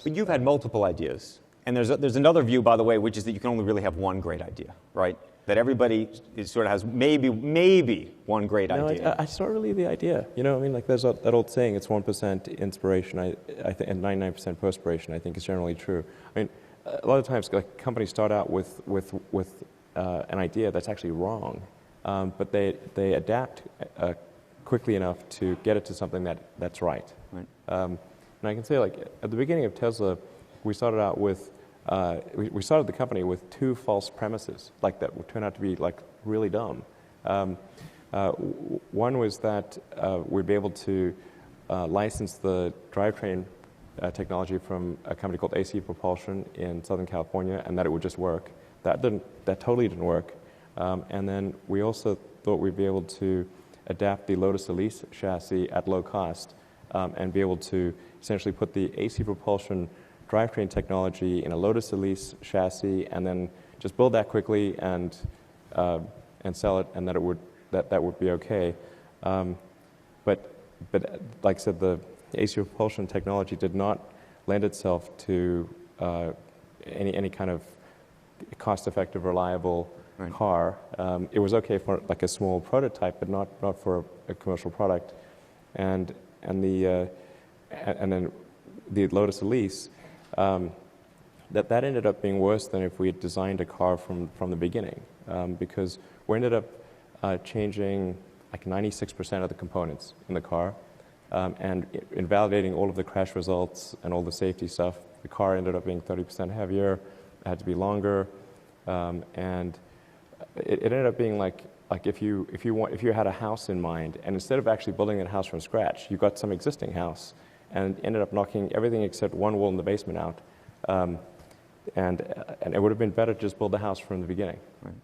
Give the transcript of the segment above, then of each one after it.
But you've had multiple ideas. And there's another view, by the way, which is that you can only really have one great idea, right? That everybody sort of has maybe one great idea. It's not really the idea. You know, I mean, like there's that old saying, it's 1% inspiration, I think, and 99% perspiration. I think is generally true. I mean, a lot of times, like companies start out with an idea that's actually wrong, but they adapt quickly enough to get it to something that's right. And I can say, like at the beginning of Tesla, we started out with we started the company with 2 false premises, like that would turn out to be like really dumb. One was that we'd be able to license the drivetrain technology from a company called AC Propulsion in Southern California, and that it would just work. That totally didn't work. And then we also thought we'd be able to adapt the Lotus Elise chassis at low cost and be able to essentially put the AC Propulsion drivetrain technology in a Lotus Elise chassis, and then just build that quickly and sell it, and that would be okay. But like I said, the AC Propulsion technology did not lend itself to any kind of cost-effective, reliable car. It was okay for like a small prototype, but not for a commercial product. And then the Lotus Elise. That ended up being worse than if we had designed a car from the beginning, because we ended up changing like 96% of the components in the car, and invalidating all of the crash results and all the safety stuff. The car ended up being 30% heavier, it had to be longer, and it ended up being like if you had a house in mind, and instead of actually building that house from scratch, you got some existing house, and ended up knocking everything except one wall in the basement out. And it would have been better to just build the house from the beginning,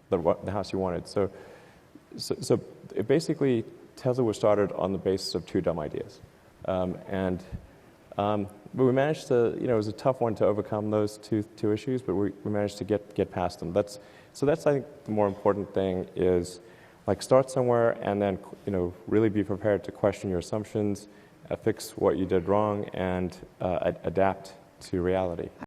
the house you wanted. So it basically, Tesla was started on the basis of 2 dumb ideas. But we managed to, you know, it was a tough one to overcome those two issues, but we managed to get past them. That's, I think, the more important thing is, like, start somewhere and then, you know, really be prepared to question your assumptions, fix what you did wrong, and adapt to reality.